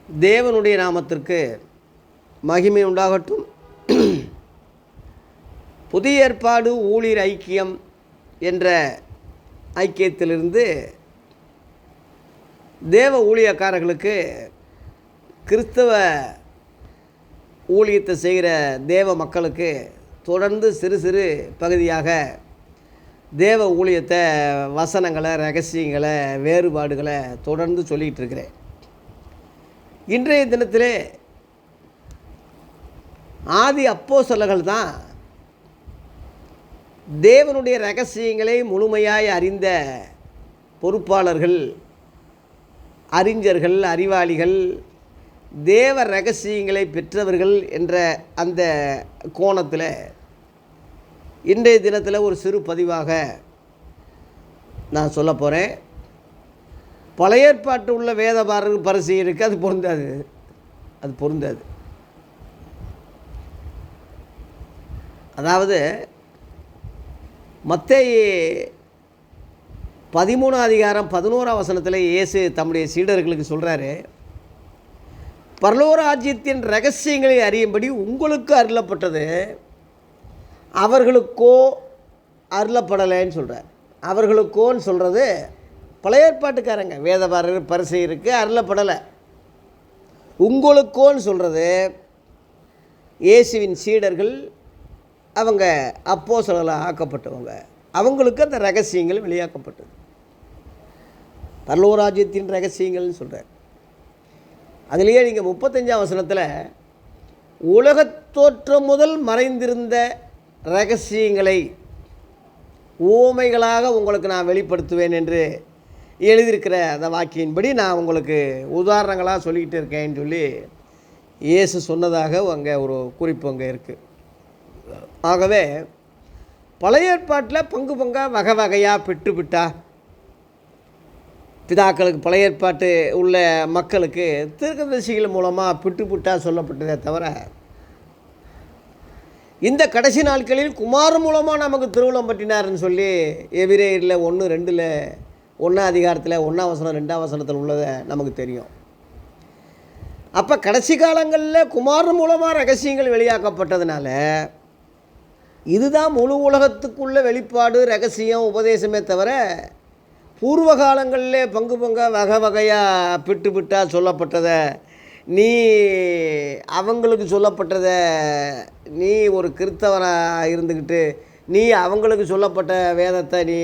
தேவனுடைய நாமத்திற்கு மகிமை உண்டாகட்டும். புதிய ஏற்பாடு ஊழியர் ஐக்கியம் என்ற ஐக்கியத்திலிருந்து தேவ ஊழியக்காரர்களுக்கு கிறிஸ்தவ ஊழியத்தை செய்கிற தேவ மக்களுக்கு தொடர்ந்து சிறு சிறு பகுதியாக தேவ ஊழியத்தை, வசனங்களை, ரகசியங்களை, வேறுபாடுகளை தொடர்ந்து சொல்லிகிட்டு இருக்கிறேன். இன்றைய தினத்திலே ஆதி அப்போஸ்தலர்கள் தான் தேவனுடைய ரகசியங்களை முழுமையாய் அறிந்த பொறுப்பாளர்கள், அறிஞர்கள், அறிவாளிகள், தேவ ரகசியங்களை பெற்றவர்கள் என்ற அந்த கோணத்தில் இன்றைய தினத்தில் ஒரு சிறு பதிவாக நான் சொல்ல போகிறேன். பழைய ஏற்பாட்டு உள்ள வேத பரிசெயருக்கு அது பொருந்தாது. அதாவது மத்தேயு 13:11 இயேசு தம்முடைய சீடர்களுக்கு சொல்கிறாரு, பரலோக ராஜ்யத்தின் ரகசியங்களை அறியும்படி உங்களுக்கு அருளப்பட்டது, அவர்களுக்கோ அருளப்படலைன்னு சொல்கிறார். அவர்களுக்கோன்னு சொல்கிறது பழைய ஏற்பாட்டுக்காரங்க, வேத பரிசெயருக்கு அருளப்படலை. உங்களுக்கோன்னு சொல்கிறது இயேசுவின் சீடர்கள், அவங்க அப்போஸ்தலர்களாக ஆக்கப்பட்டவங்க, அவங்களுக்கு அந்த ரகசியங்கள் வெளியாக்கப்பட்டது. பரலோக ராஜ்யத்தின் ரகசியங்கள்னு சொல்கிறார். அதுலேயே நீங்கள் 35ஆம் வசனத்தில் உலகத் தோற்றம் முதல் மறைந்திருந்த ரகசியங்களை உவமைகளாக உங்களுக்கு நான் வெளிப்படுத்துவேன் என்று எழுதியிருக்கிற அந்த வாக்கியின்படி நான் உங்களுக்கு உதாரணங்களாக சொல்லிக்கிட்டு இருக்கேன்னு சொல்லி இயேசு சொன்னதாக அங்கே ஒரு குறிப்பு அங்கே இருக்குது. ஆகவே பழைய ஏற்பாட்டில் பங்காக வகை வகையாக பிட்டா பிதாக்களுக்கு, பழைய ஏற்பாட்டு உள்ள மக்களுக்கு தீர்க்கதரிசிகள் மூலமாக பிட்டா சொல்லப்பட்டதே தவிர, இந்த கடைசி நாட்களில் குமாரன் மூலமாக நமக்கு திருவுளம் பற்றினார்னு சொல்லி எபிரேயரில் 1:2 1ஆம் அதிகாரத்தில் 1ஆம் வசனம் 2ஆம் வசனத்தில் உள்ளதை நமக்கு தெரியும். அப்போ கடைசி காலங்களில் குமாரன் மூலமாக ரகசியங்கள் வெளியாக்கப்பட்டதுனால இதுதான் முழு உலகத்துக்குள்ள வெளிப்பாடு, ரகசியம், உபதேசமே தவிர பூர்வ காலங்களிலே பங்காக வகை வகையாக பிட்டா சொல்லப்பட்டதை, நீ அவங்களுக்கு சொல்லப்பட்டதை, நீ ஒரு கிறிஸ்தவனாக இருந்துக்கிட்டு நீ அவங்களுக்கு சொல்லப்பட்ட வேதத்தை நீ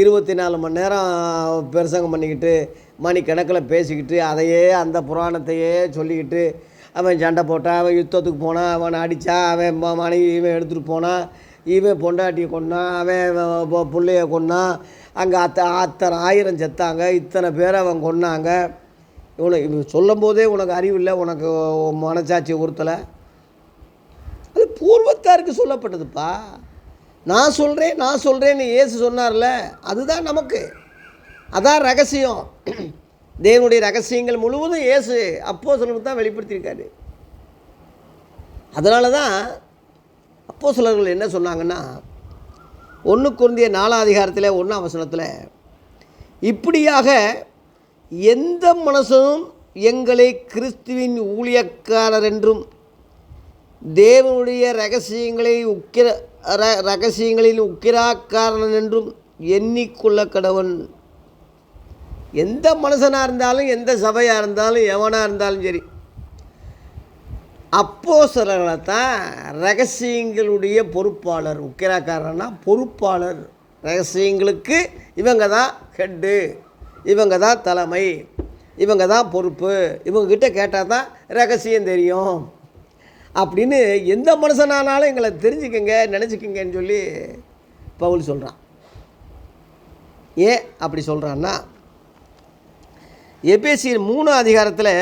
24 மணி நேரம் பிரசங்கம் பண்ணிக்கிட்டு மணிக்கணக்கில் பேசிக்கிட்டு அதையே அந்த புராணத்தையே சொல்லிக்கிட்டு, அவன் சண்டை போட்டான், அவன் யுத்தத்துக்கு போனான், அவன் அடித்தான், அவன் மனைவி இவன் எடுத்துகிட்டு போனான், இவன் பொண்டாட்டியை கொன்னான், அவன் பிள்ளைய கொன்னான், அங்கே அத்தனை 1000 செத்தாங்க, இத்தனை பேரை அவன் கொன்னாங்க. இவன் சொல்லும் போதே உனக்கு அறிவில்லை, உனக்கு மனசாட்சி உறுத்தலை. அது பூர்வத்தாருக்கு சொல்லப்பட்டதுப்பா. நான் சொல்கிறேன்னு இயேசு சொன்னார்ல, அதுதான் நமக்கு, அதான் ரகசியம். தேவனுடைய ரகசியங்கள் முழுவதும் இயேசு அப்போஸ்தலருக்கு தான் வெளிப்படுத்தியிருக்காரு. அதனால தான் அப்போஸ்தலர்கள் என்ன சொன்னாங்கன்னா, 1 கொரிந்தியர் 4ஆம் அதிகாரத்தில் 1ஆம் வசனத்தில், இப்படியாக எந்த மனுஷனும் எங்களை கிறிஸ்துவின் ஊழியக்காரர் என்றும் தேவனுடைய ரகசியங்களின் உக்கிராக்காரன் என்றும் எண்ணிக்கொள்ள கடவன். எந்த மனுஷனாக இருந்தாலும், எந்த சபையாக இருந்தாலும், எவனாக இருந்தாலும் சரி, அப்போஸ்தலர்களை தான் ரகசியங்களுடைய பொறுப்பாளர். உக்கிராக்காரன்னா பொறுப்பாளர். ரகசியங்களுக்கு இவங்க தான் ஹெட்டு, இவங்க தான் தலைமை, இவங்க தான் பொறுப்பு, இவங்கக்கிட்ட கேட்டால் தான் ரகசியம் தெரியும் அப்படின்னு எந்த மனுஷனானாலும் எங்களை தெரிஞ்சுக்கங்க, நினச்சிக்கங்கன்னு சொல்லி பவுல் சொல்கிறான். ஏன் அப்படி சொல்கிறான்னா, எபேசியர் 3ஆம் அதிகாரத்தில்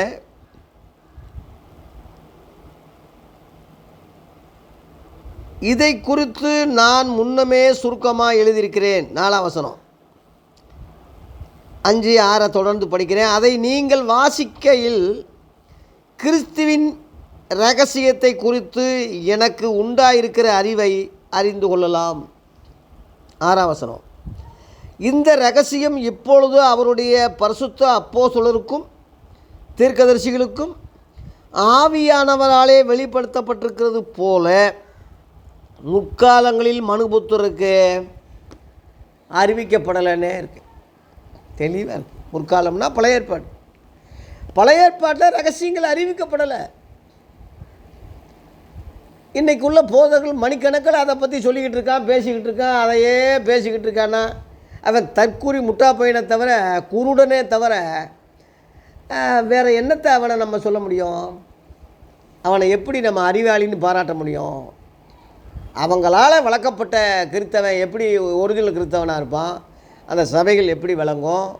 இதை குறித்து நான் முன்னமே சுருக்கமாக எழுதியிருக்கிறேன். 4ஆம் வசனம் 5, 6 தொடர்ந்து படிக்கிறேன். அதை நீங்கள் வாசிக்கையில் கிறிஸ்துவின் இரகசியத்தை குறித்து எனக்கு உண்டாயிருக்கிற அறிவை அறிந்து கொள்ளலாம். 6ஆம் வசனம், இந்த இரகசியம் இப்பொழுது அவருடைய பரிசுத்த அப்போஸ்தலருக்கும் தீர்க்கதரிசிகளுக்கும் ஆவியானவராலே வெளிப்படுத்தப்பட்டிருக்கிறது போல முற்காலங்களில் மனுபுத்தருக்கு அறிவிக்கப்படலைன்னே இருக்குது. தெளிவாக இருக்குது. முற்காலம்னா பழைய ஏற்பாடு. பழைய ஏற்பாட்டில் ரகசியங்கள் அறிவிக்கப்படலை. இன்றைக்கு உள்ள போதகர்கள் மணிக்கணக்கில் அதை பற்றி சொல்லிக்கிட்டு இருக்கான், பேசிக்கிட்டு இருக்கான். அதையே பேசிக்கிட்டு இருக்கான்னா அவன் தற்கூறி முட்டா பையனை தவிர, குருடனே தவிர வேறு என்னத்தை அவனை நம்ம சொல்ல முடியும்? அவனை எப்படி நம்ம அறிவாளின்னு பாராட்ட முடியும்? அவங்களால் வளர்க்கப்பட்ட கிறித்தவன் எப்படி ஒரிஜினல் கிறித்தவனாக இருப்பான்? அந்த சபைகள் எப்படி விளங்கும்?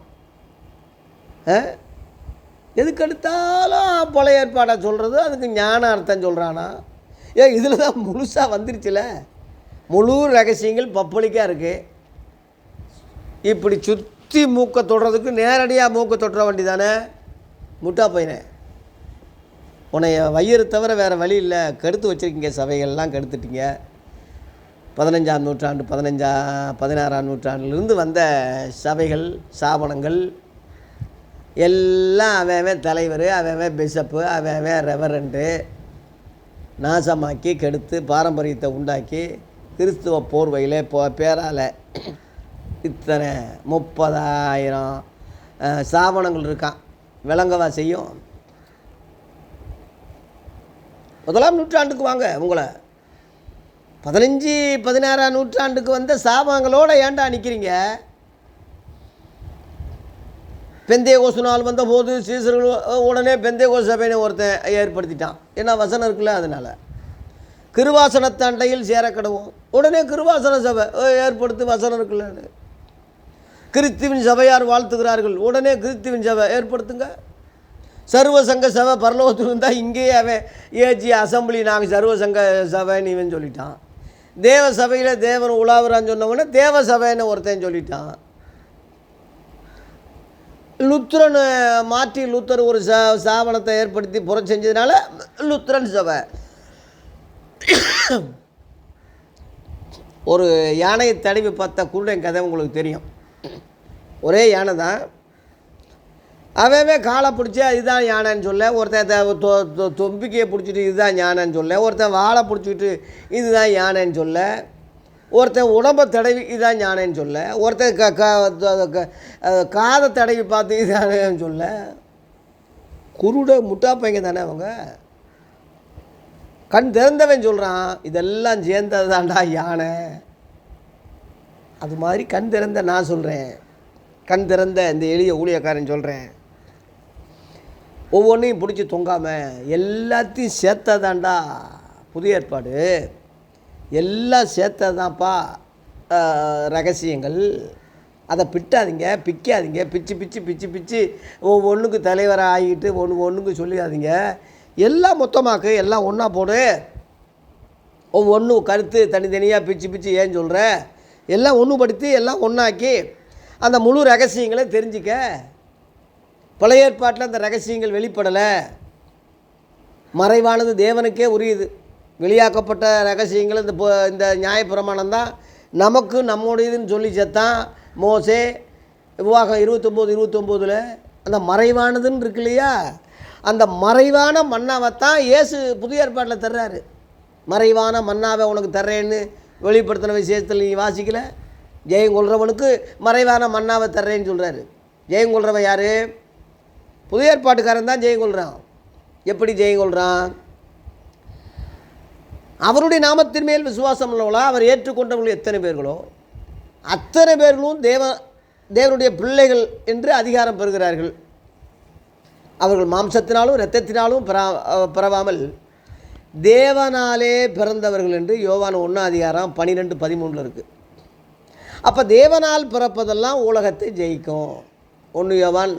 எதுக்கு எடுத்தாலும் பழைய ஏற்பாடை சொல்கிறது, அதுக்கு ஞான அர்த்தம் சொல்கிறானா? இதில் தான் முழுசாக வந்துருச்சுல. முழு ரகசியங்கள் பப்பளிக்காக இருக்குது. இப்படி சுற்றி மூக்கை தொடுறதுக்கு நேரடியாக மூக்கை தொட்டுற வண்டி தானே முட்டா பையனே. உன்னைய வயிறு தவிர வேறு வழி இல்லை. கெடுத்து வச்சுருக்கீங்க, சபைகள்லாம் கெடுத்துட்டீங்க. 15ஆம் நூற்றாண்டு 16ஆம் நூற்றாண்டிலிருந்து வந்த சபைகள் ஸ்தாபனங்கள் எல்லாம் அவன் தலைவர், அவன் பிஷப்பு, அவன் ரெவரண்டு நாசமாக்கி கெடுத்து பாரம்பரியத்தை உண்டாக்கி கிறிஸ்துவ போர்வையில் பேரால் இத்தனை 30,000 ஸ்தாபனங்கள் இருக்கான். விளங்கவா செய்யும்? 1ஆம் நூற்றாண்டுக்கு வாங்க. உங்களை 15 16ஆம் நூற்றாண்டுக்கு வந்த ஸ்தாபனங்களோடு ஏன்டா நிற்கிறீங்க? பெந்தேகோசு நாள் வந்த போது சீசர்கள் உடனே பெந்தேகோஸ் சபையை ஒருத்தன் ஏற்படுத்திட்டான். ஏன்னா வசனம் இருக்குல்ல, அதனால். கிருவாசனத்தண்டையில் சேரக்கடவும் உடனே கிருவாசன சபை ஏற்படுத்தி வசனம் இருக்குல்லன்னு. கிறிஸ்துவின் சபையார் வாழ்த்துகிறார்கள், உடனே கிறிஸ்துவின் சபை ஏற்படுத்துங்க. சர்வசங்க சபை பரலோகத்தில் இருந்தால் இங்கேயே அவன் ஏஜி அசம்பிளி நாங்கள் சர்வசங்க சபைன்னு இவன் சொல்லிட்டான். தேவ சபையில் தேவன் உலாவுறான்னு சொன்னவொடனே தேவ சபைன்னு ஒருத்தன் சொல்லிட்டான். லுத்ரன் மாற்றி லுத்தர் ஒரு ஸ்தாபனத்தை ஏற்படுத்தி செஞ்சதுனால லுத்ரன் சபை. ஒரு யானையை தடவி பார்த்த குருடன் கதை உங்களுக்கு தெரியும். ஒரே யானை தான். அவவே காலை பிடிச்சி இதுதான் யானைன்னு சொல்ல, ஒருத்தன் தொம்பிக்கையை பிடிச்சிட்டு இதுதான் யானைன்னு சொல்ல, ஒருத்தன் வாழை பிடிச்சிக்கிட்டு இதுதான் யானைன்னு சொல்ல, ஒருத்தன் உடம்பை தடவி இதுதான் யானைன்னு சொல்ல, ஒருத்தன் காதை தடவி பார்த்து இதுதானேன்னு சொல்ல. குருட முட்டா பையங்க தானே அவங்க. கண் திறந்தவன் சொல்கிறான் இதெல்லாம் சேர்ந்தது தான்டா யானை. அது மாதிரி கண் திறந்த நான் சொல்கிறேன், கண் திறந்த இந்த எளிய ஊழியக்காரன் சொல்கிறேன், ஒவ்வொன்றையும் பிடிச்சி தொங்காமல் எல்லாத்தையும் சேர்த்ததாண்டா புதிய ஏற்பாடு. எல்லாம் சேர்த்ததான்ப்பா ரகசியங்கள். அதை பிட்டாதீங்க, பிக்காதீங்க. பிச்சு பிச்சு பிச்சு பிச்சு ஒவ்வொன்றுக்கு தலைவராக ஆகிட்டு ஒன்றுக்கு சொல்லிடாதீங்க. எல்லாம் மொத்தமாக்கு, எல்லாம் ஒன்றா போடு. ஒவ்வொன்றும் கருத்து தனித்தனியாக பிச்சு பிச்சு ஏன் சொல்கிற? எல்லாம் ஒன்றுபடுத்தி எல்லாம் ஒன்றாக்கி அந்த முழு ரகசியங்களை தெரிஞ்சிக்க. பழைய ஏற்பாட்டில் அந்த ரகசியங்கள் வெளிப்படலை. மறைவானது தேவனுக்கே உரியது. வெளியாக்கப்பட்ட ரகசியங்கள் இந்த நியாயப்பிரமாணம் தான் நமக்கு நம்முடையதுன்னு சொல்லி செத்தான் மோசே. விவாகம் 29:29 அந்த மறைவானதுன்னு இருக்கு இல்லையா, அந்த மறைவான மன்னாவைத்தான் இயேசு புதிய ஏற்பாட்டில் தர்றாரு. மறைவான மன்னாவை உனக்கு தர்றேன்னு வெளிப்படுத்தின விசேஷத்தில் நீ வாசிக்கல. ஜெயங்கொள்றவனுக்கு மறைவான மன்னாவை தர்றேன்னு சொல்கிறாரு. ஜெயங்கொள்றவன் யார்? புதிய ஏற்பாட்டுக்காரன் தான் ஜெயங்கொள்கிறான். எப்படி ஜெயங்கொள்கிறான்? அவருடைய நாமத்தின் மேல் விசுவாசம் உள்ளவங்களா அவர் ஏற்றுக்கொண்டவர்கள் எத்தனை பேர்களோ அத்தனை பேர்களும் தேவனுடைய பிள்ளைகள் என்று அதிகாரம் பெறுகிறார்கள். அவர்கள் மாம்சத்தினாலும் இரத்தத்தினாலும் பிறவாமல் தேவனாலே பிறந்தவர்கள் என்று யோவான் 1:12-13 இருக்குது. அப்போ தேவனால் பிறப்பதெல்லாம் உலகத்தை ஜெயிக்கும். 1 யோவான்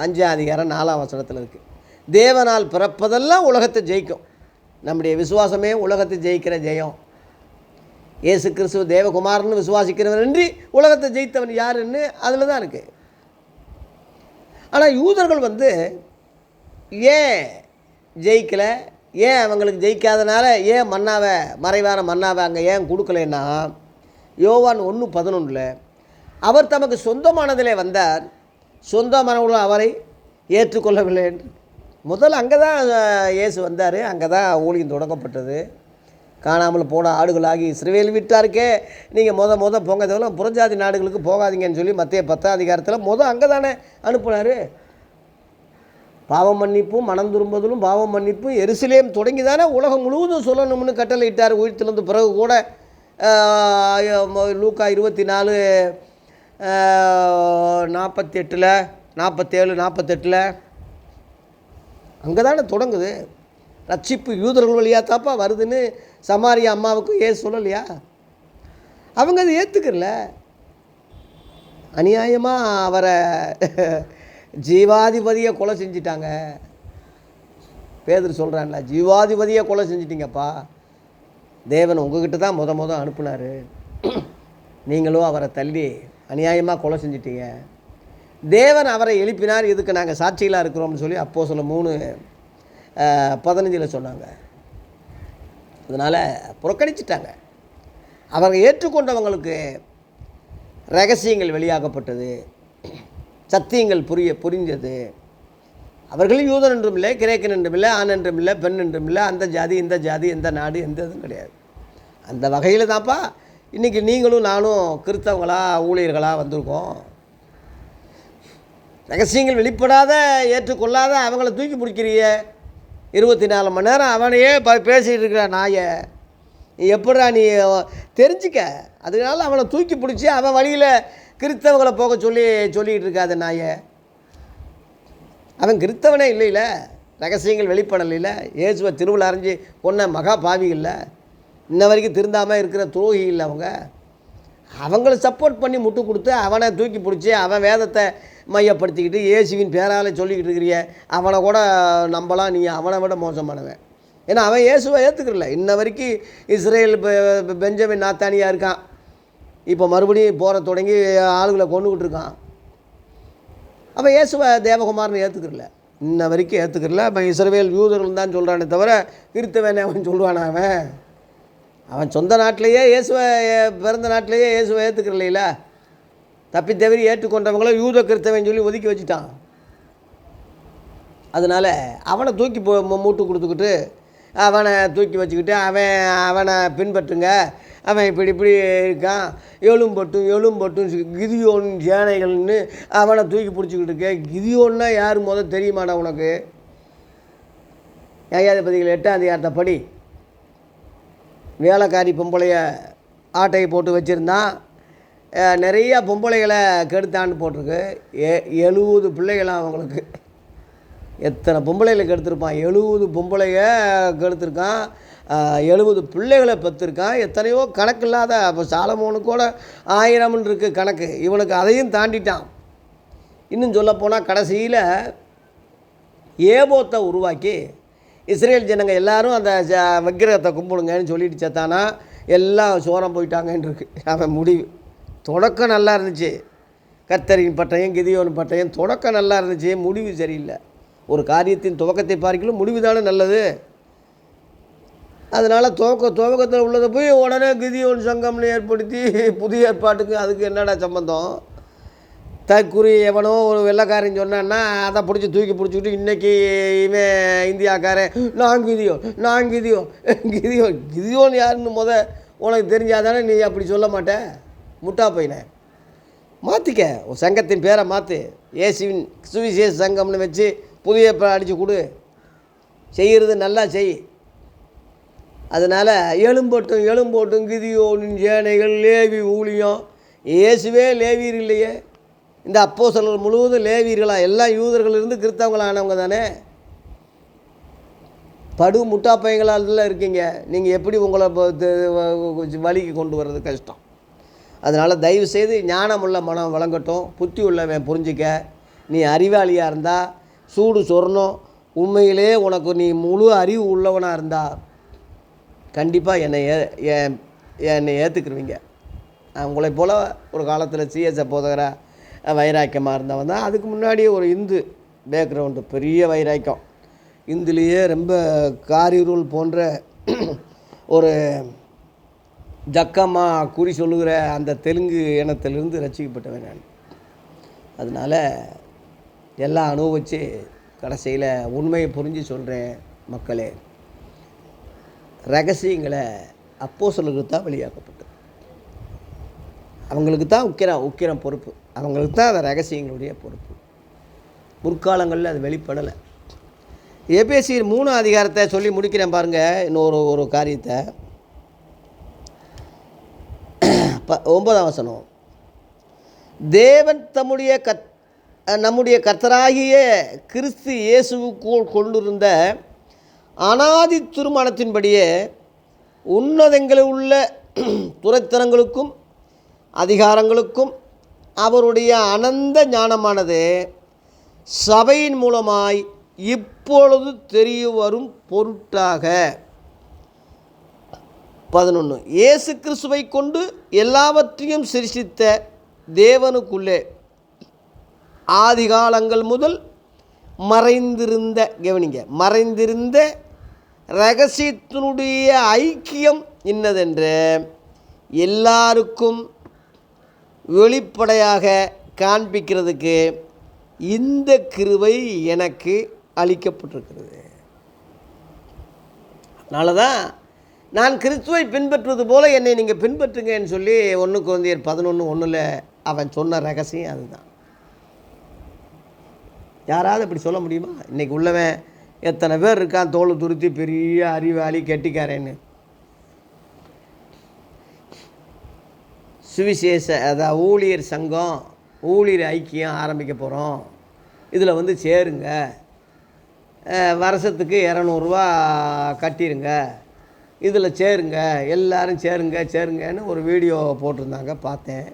5:4 இருக்குது. தேவனால் பிறப்பதெல்லாம் உலகத்தை ஜெயிக்கும். நம்முடைய விசுவாசமே உலகத்தை ஜெயிக்கிற ஜெயம். இயேசு கிறிஸ்துவ தேவகுமாரன்னு விசுவாசிக்கிறவன் என்று உலகத்தை ஜெயித்தவன் யாருன்னு அதில் தான் இருக்குது. ஆனால் யூதர்கள் ஏன் ஜெயிக்கலை, ஏன் அவங்களுக்கு ஜெயிக்காதனால ஏன் மன்னாவை மறைவான மன்னாவை அங்கே ஏன் கொடுக்கலைன்னா, யோவான் 1:11 அவர் தமக்கு சொந்தமானதிலே வந்தார், சொந்தமானவர்களும் அவரை ஏற்றுக்கொள்ளவில்லை என்று. முதல்ல அங்கே தான் இயேசு வந்தார், அங்கே தான் ஊழியம் தொடங்கப்பட்டது. காணாமல் போன ஆடுகளாகி இஸ்ரவேல் வீட்டாருக்கே நீங்கள் முத போங்க, இதெல்லாம் புறஜாதி நாடுகளுக்கு போகாதீங்கன்னு சொல்லி மத்திய 10ஆம் அதிகாரத்தில் அங்கே தானே அனுப்புனார். பாவம் மன்னிப்பும் மனம் திரும்புதலும் பாவம் மன்னிப்பும் எருசலேம் தொடங்கி தானே உலகம் முழுவதும் சொல்லணும்னு கட்டளை இட்டார். உயிர்த்தெழுந்த பிறகு கூட லூக்கா 24:47 47 48 அங்கே தானே தொடங்குது. ரட்சிப்பு யூதர்கள் வழியாக தாப்பா வருதுன்னு சமாரியா அம்மாவுக்கு ஏன் சொல்லலையா? அவங்க அதை ஏற்றுக்கல. அநியாயமாக அவரை ஜீவாதிபதியை கொலை செஞ்சிட்டாங்க. பேதுரு சொல்கிறான்ல, ஜீவாதிபதியை கொலை செஞ்சிட்டிங்கப்பா, தேவன் உங்ககிட்ட தான் முத அனுப்புனார், நீங்களும் அவரை தள்ளி அநியாயமாக கொலை செஞ்சிட்டீங்க. தேவன் அவரை எழுப்பினார், இதுக்கு நாங்கள் சாட்சிகளாக இருக்கிறோம்னு சொல்லி அப்போஸ்தலர் 3:15 சொன்னாங்க. அதனால் புறக்கணிச்சிட்டாங்க. அவங்க ஏற்றுக்கொண்டவங்களுக்கு ரகசியங்கள் வெளியாகப்பட்டது, சத்தியங்கள் புரிஞ்சது. அவர்கள் யூதன் என்றும் இல்லை, கிரேக்கன் என்றும் இல்லை, ஆண் என்றும் இல்லை, பெண் என்றும் இல்லை, அந்த ஜாதி இந்த ஜாதி எந்த நாடு எந்த இதுவும் கிடையாது. அந்த வகையில் தான்ப்பா இன்றைக்கி நீங்களும் நானும் கிறிஸ்தவங்களாக ஊழியர்களாக வந்திருக்கோம். ரகசியங்கள் வெளிப்படாத ஏற்றுக்கொள்ளாத அவங்கள தூக்கி பிடிக்கிறிய 24 மணி நேரம் அவனையே பேசிகிட்டு இருக்கிற நாயை எப்படா நீ தெரிஞ்சிக்க. அதனால அவனை தூக்கி பிடிச்சி அவன் வழியில் கிறிஸ்தவங்களை போக சொல்லிகிட்டு இருக்காத நாயை. அவன் கிறிஸ்தவனே இல்லைல்ல, ரகசியங்கள் வெளிப்படலையில். இயேசுவை திருவிழா அரைஞ்சி கொன்ன மகா பாவி இல்லை, இன்ன வரைக்கும் திருந்தாமல் இருக்கிற துரோகி இல்லை. அவங்கள சப்போர்ட் பண்ணி முட்டு கொடுத்து அவனை தூக்கி பிடிச்சி அவன் வேதத்தை மையப்படுத்திக்கிட்டு இயேசுவின் பேரால் சொல்லிக்கிட்டு இருக்கிறிய அவனை கூட நம்பலாம், நீ அவனை விட மோசமானவன். ஏன்னா அவன் இயேசுவை ஏற்றுக்கிறல. இன்ன வரைக்கும் இஸ்ரேல் பெஞ்சமின் நாத்தானியாக இருக்கான், இப்போ மறுபடியும் போகிற தொடங்கி ஆளுகளை கொண்டுக்கிட்டு இருக்கான். அவன் இயேசுவை தேவகுமார்னு ஏற்றுக்கிறல, இன்ன வரைக்கும் ஏற்றுக்கிறல. இப்போ இஸ்ரவேல் யூதர்கள் தான் சொல்கிறானே தவிர கிறிஸ்தவனே அவன் சொல்லுவானா? அவன் சொந்த நாட்டிலேயே இயேசுவை, பிறந்த நாட்டிலேயே இயேசுவை ஏற்றுக்கிறல. தப்பி தவறி ஏற்றுக்கொண்டவங்கள யூத கிறிஸ்தவன் சொல்லி ஒதுக்கி வச்சுட்டான். அதனால் அவனை தூக்கி மூட்டு கொடுத்துக்கிட்டு அவனை தூக்கி வச்சுக்கிட்டு அவனை பின்பற்றுங்க, அவன் இப்படி இருக்கான், எழும்பட்டும் கிதியோன் சேனைகள்னு அவனை தூக்கி பிடிச்சிக்கிட்டு இருக்க. கிதியோன்னா யார் தெரியுமாடா உனக்கு? நியாயாதிபதிகள் 8ஆம் அதிகாரத்தை படி. வேலைக்காரி பொம்பளைய ஆட்டையை போட்டு வச்சுருந்தான், நிறையா பொம்பளைகளை கெடுத்தான்னு போட்டிருக்கு. 70 பிள்ளைகளாம் அவங்களுக்கு. எத்தனை பொம்பளைகளை கெடுத்துருப்பான்? 70 பொம்பளைய கெடுத்துருக்கான், 70 பிள்ளைகளை பெற்றிருக்கான். எத்தனையோ கணக்கு இல்லாத. அப்போ சாலமோனுக்கூட 1000 இருக்குது கணக்கு, இவனுக்கு அதையும் தாண்டிட்டான். இன்னும் சொல்லப்போனால் கடைசியில் ஏபோத்தை உருவாக்கி இஸ்ரேல் ஜனங்க எல்லாரும் அந்த விக்கிரகத்தை கும்பிடுங்கன்னு சொல்லிட்டு செத்தானா, எல்லாம் சோரம் போயிட்டாங்கன்னு இருக்கு அவன் முடிவு. தொடக்கம் நல்லா இருந்துச்சு, கர்த்தரின் பட்டயம் கிதியோன் பட்டயம் தொடக்கம் நல்லா இருந்துச்சு, முடிவு சரியில்லை. ஒரு காரியத்தின் துவக்கத்தை பார்க்கலும் முடிவு தானே நல்லது. அதனால் துவக்கத்தில் உள்ளதை போய் உடனே கிதியோன் சங்கம்னு ஏற்படுத்தி புதிய ஏற்பாட்டுக்கு அதுக்கு என்னடா சம்பந்தம்? தற்குறி எவனோ ஒரு வெள்ளைக்காரன் சொன்னான்னா அதை பிடிச்சி தூக்கி பிடிச்சிக்கிட்டு இன்றைக்கி இவன் இந்தியாக்காரன் நான் கிதியோன் யாருன்னு உனக்கு தெரிஞ்சாதானே நீ அப்படி சொல்ல மாட்டேன். முட்டா பையனை மாற்றிக்க, ஒரு சங்கத்தின் பேரை மாற்று, இயேசுவின் சுவிசேஷ சங்கம்னு வச்சு புதிய அடித்து கொடு, செய்கிறது நல்லா செய். அதனால் எழும்போட்டும் கிதியோனின் சேனைகள் லேவி ஊழியம். இயேசுவே லேவியர் இல்லையே, இந்த அப்போஸ்தலர்கள் முழுவதும் லேவியர்களாக எல்லாம் யூதர்கள் இருந்து கிறிஸ்தவங்களானவங்க தானே. படு முட்டா பையங்களால் இருக்கீங்க, நீங்கள் எப்படி உங்களை வழிக்கு கொண்டு வர்றது கஷ்டம். அதனால் தயவுசெய்து ஞானமுள்ள மனம் வழங்கட்டும், புத்தி உள்ளவன் புரிஞ்சிக்க. நீ அறிவாளியாக இருந்தால் சூடு சொரணும், உண்மையிலே உனக்கு நீ முழு அறிவு உள்ளவனாக இருந்தால் கண்டிப்பாக என்னை ஏற்றுக்குருவீங்க. உங்களை போல் ஒரு காலத்தில் சிஎஸ்ஐ போதகராக வைராக்கியமாக இருந்தவன் தான். அதுக்கு முன்னாடி ஒரு இந்து பேக்ரவுண்டு, பெரிய வைராக்கியம். இந்துலேயே ரொம்ப காரிருள் போன்ற ஒரு ஜக்கம்மா குறி சொல்லுகிற அந்த தெலுங்கு இனத்திலிருந்து ரசிக்கப்பட்டவன் நான். அதனால் எல்லாம் அனுபவித்து கடைசியில் உண்மையை புரிஞ்சு சொல்கிறேன் மக்களே, ரகசியங்களை அப்போஸ்தலர்களுக்கு தான் வெளியாக்கப்பட்டது. அவங்களுக்கு தான் உக்கிரம் பொறுப்பு, அவங்களுக்கு தான் அந்த ரகசியங்களுடைய பொறுப்பு. முற்காலங்களில் அது வெளிப்படலை. எபேசியர் 3 அதிகாரத்தை சொல்லி முடிக்கிறேன் பாருங்கள். இன்னொரு காரியத்தை 9ஆம் வசனம். தேவன் நம்முடைய கர்த்தராகிய கிறிஸ்து இயேசுவுக்குள் கொண்டிருந்த அனாதி திருமணத்தின்படியே உன்னதங்களில் உள்ள துரைத்தனங்களுக்கும் அதிகாரங்களுக்கும் அவருடைய அனந்த ஞானமானது சபையின் மூலமாய் இப்பொழுது தெரிய வரும் பொருட்டாக 11 இயேசு கிறிஸ்துவை கொண்டு எல்லாவற்றையும் சிருஷ்டித்த தேவனுக்குள்ளே ஆதிகாலங்கள் முதல் மறைந்திருந்த இரகசியத்தினுடைய ஐக்கியம் இன்னதென்று எல்லாருக்கும் வெளிப்படையாக காண்பிக்கிறதுக்கு இந்த கிருபை எனக்கு அளிக்கப்பட்டிருக்கிறது. அதனால தான் நான் கிறிஸ்துவை பின்பற்றுவது போல என்னை நீங்கள் பின்பற்றுங்கன்னு சொல்லி 1 கொரிந்தியர் 11:1 அவன் சொன்ன ரகசியம் அதுதான். யாராவது இப்படி சொல்ல முடியுமா? இன்றைக்கி உள்ளவன் எத்தனை பேர் இருக்கான் தோல் துருத்தி பெரிய அறிவாளி கெட்டிக்காரன்னு. சுவிசேஷ அதாவது ஊழியர் சங்கம், ஊழியர் ஐக்கியம் ஆரம்பிக்க போகிறோம், இதில் சேருங்க, வருஷத்துக்கு 200 ரூபா கட்டிடுங்க, இதில் சேருங்க, எல்லோரும் சேருங்கன்னு ஒரு வீடியோ போட்டிருந்தாங்க, பார்த்தேன்.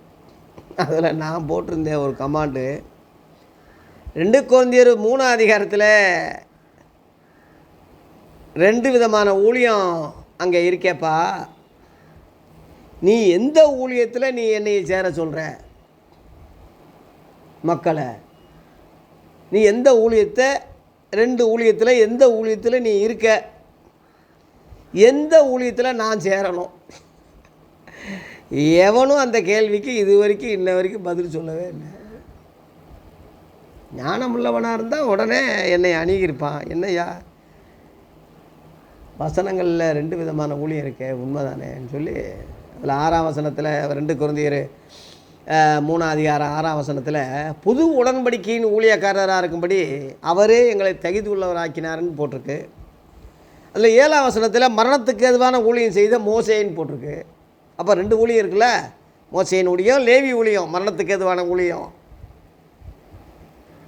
அதில் நான் போட்டிருந்தேன் ஒரு கமாண்டு. 2 கொரிந்தியர் 3 அதிகாரத்தில் 2 விதமான ஊழியம் அங்கே இருக்கேப்பா. நீ எந்த ஊழியத்தில் நீ என்னை சேர சொல்கிற மக்களை? நீ எந்த ஊழியத்தை 2 ஊழியத்தில் எந்த ஊழியத்தில் நீ இருக்க? எந்த ஊழியத்தில் நான் சேரணும்? எவனும் அந்த கேள்விக்கு இன்ன வரைக்கும் பதில் சொல்லவே இல்லை. ஞானமுள்ளவனாக இருந்தால் உடனே என்னை அணுகியிருப்பான். என்னையா வசனங்களில் 2 விதமான ஊழியம் இருக்கே, உண்மைதானேன்னு சொல்லி அதில் 6ஆம் வசனத்தில் 2 கொரிந்தியர் 3 அதிகாரம் 6ஆம் வசனத்தில் புது உடன்படிக்கையின் ஊழியக்காரராக இருக்கும்படி அவரே எங்களை தகுதி உள்ளவராக்கினார்னு போட்டிருக்கு. அதில் 7ஆம் வசனத்தில் மரணத்துக்கு எதுவான ஊழியம் செய்த மோசேன்னு போட்டிருக்கு. அப்போ 2 ஊழியம் இருக்குல்ல, மோசேயின் ஊழியம், லேவி ஊழியம், மரணத்துக்கு எதுவான ஊழியம்.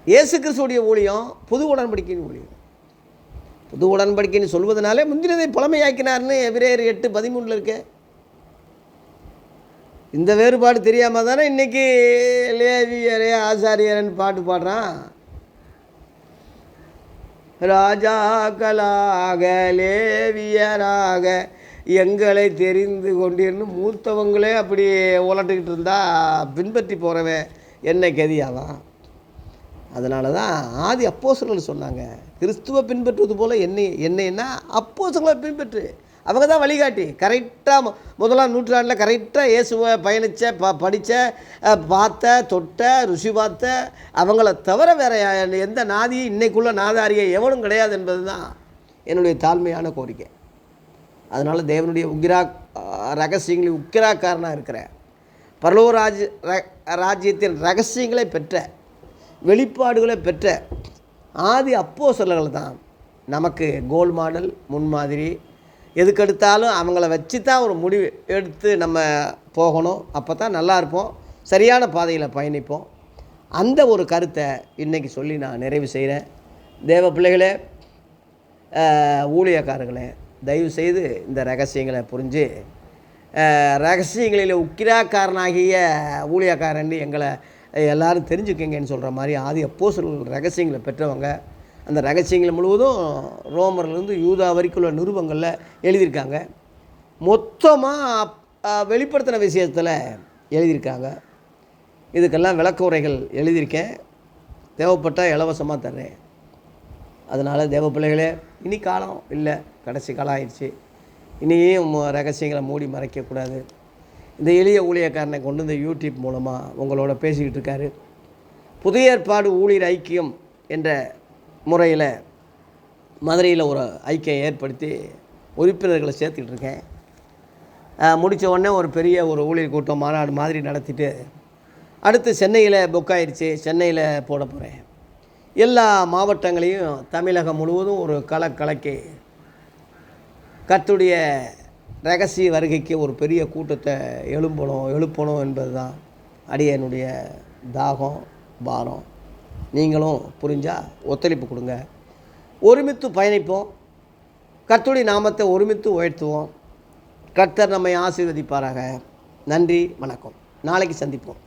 இயேசு கிறிஸ்துவுடைய ஊழியம் புது உடன்படிக்கையின் ஊழியம். புது உடன்படிக்கைன்னு சொல்வதனாலே முந்தினதை பழமையாக்கினார்னு எபிரேயர் 8:13 இருக்கு. இந்த வேறுபாடு தெரியாமல் தானே இன்றைக்கி லேவியரே ஆசாரியரன்னு பாட்டு பாடுறான். ராஜாக்களாக லேவியராக எங்களை தெரிந்து கொண்டிருந்து மூத்தவங்களே அப்படி உலட்டுக்கிட்டு இருந்தால் பின்பற்றி போகிறவன் என்ன கதியாவான்? அதனால தான் ஆதி அப்போஸ்தலர்கள் சொன்னாங்க, கிறிஸ்துவை பின்பற்றுவது போல் என்னைன்னா அப்போஸ்தலர்களை பின்பற்று. அவங்க தான் வழிகாட்டி. கரெக்டாக 1ஆம் நூற்றாண்டில் கரெக்டாக இயேசுவை பயணித்த படித்த பார்த்த தொட்ட ருசி பார்த்த அவங்கள தவிர வேறு எந்த நாதியும் இன்னைக்குள்ள நாதாரியை எவனும் கிடையாது என்பது தான் என்னுடைய தாழ்மையான கோரிக்கை. அதனால் தேவனுடைய ரகசியங்களில் உக்கிராக்காரனாக இருக்கிற பரலோக ராஜ்யத்தின் ரகசியங்களை பெற்ற வெளிப்பாடுகளை பெற்ற ஆதி அப்போஸ்தலர்கள் தான் நமக்கு கோல் மாடல், முன்மாதிரி. எதுக்கெடுத்தாலும் அவங்கள வச்சு தான் ஒரு முடிவு எடுத்து நம்ம போகணும். அப்போ தான் நல்லா இருப்போம், சரியான பாதையில் பயணிப்போம். அந்த ஒரு கருத்தை இன்றைக்கி சொல்லி நான் நிறைவு செய்கிறேன். தேவ பிள்ளைகளே, ஊழியக்காரர்களே, தயவு செய்து இந்த ரகசியங்களை புரிஞ்சு ரகசியங்களில் உக்கிராக்காரனாகிய ஊழியக்காரன் எங்களை எல்லோரும் தெரிஞ்சுக்கங்கன்னு சொல்கிற மாதிரி ஆதி அப்போஸ்தலர்கள் ரகசியங்களை பெற்றவங்க. அந்த ரகசியங்கள் முழுவதும் ரோமர்லேருந்து யூதா வரைக்கும் உள்ள நிருபங்களில் எழுதியிருக்காங்க. மொத்தமாக வெளிப்படுத்தின விஷயத்தில் எழுதியிருக்காங்க. இதுக்கெல்லாம் விளக்க உரைகள் எழுதியிருக்கேன், தேவைப்பட்டால் இலவசமாக தர்றேன். அதனால் தேவ பிள்ளைகளே, இனி காலம் இல்லை, கடைசி காலம் ஆயிடுச்சு. இனியும் ரகசியங்களை மூடி மறைக்கக்கூடாது. இந்த எளிய ஊழியக்காரனை கொண்டு இந்த யூடியூப் மூலமாக உங்களோட பேசிக்கிட்டு இருக்காரு. புதிய ஏற்பாடு ஊழியர் ஐக்கியம் என்ற முறையில் மதுரையில் ஒரு ஐக்கியம் ஏற்படுத்தி உறுப்பினர்களை சேர்த்துக்கிட்டு இருக்கேன். முடித்த உடனே ஒரு பெரிய ஒரு ஊழியர் கூட்டம் மாநாடு மாதிரி நடத்திட்டு அடுத்து சென்னையில் புக் ஆயிடுச்சு. சென்னையில் போட போகிறேன். எல்லா மாவட்டங்களையும் தமிழகம் முழுவதும் ஒரு கலக்கி கர்த்தருடைய ரகசிய வருகைக்கு ஒரு பெரிய கூட்டத்தை எழுப்பணும் என்பது தான் அடியனுடைய தாகம், பாரம். நீங்களும் புரிஞ்சால் ஒத்துழைப்பு கொடுங்க. ஒருமித்து பயணிப்போம். கர்த்தருடைய நாமத்தை ஒருமித்து உயர்த்துவோம். கர்த்தர் நம்மை ஆசீர்வதிப்பாராக. நன்றி, வணக்கம். நாளைக்கு சந்திப்போம்.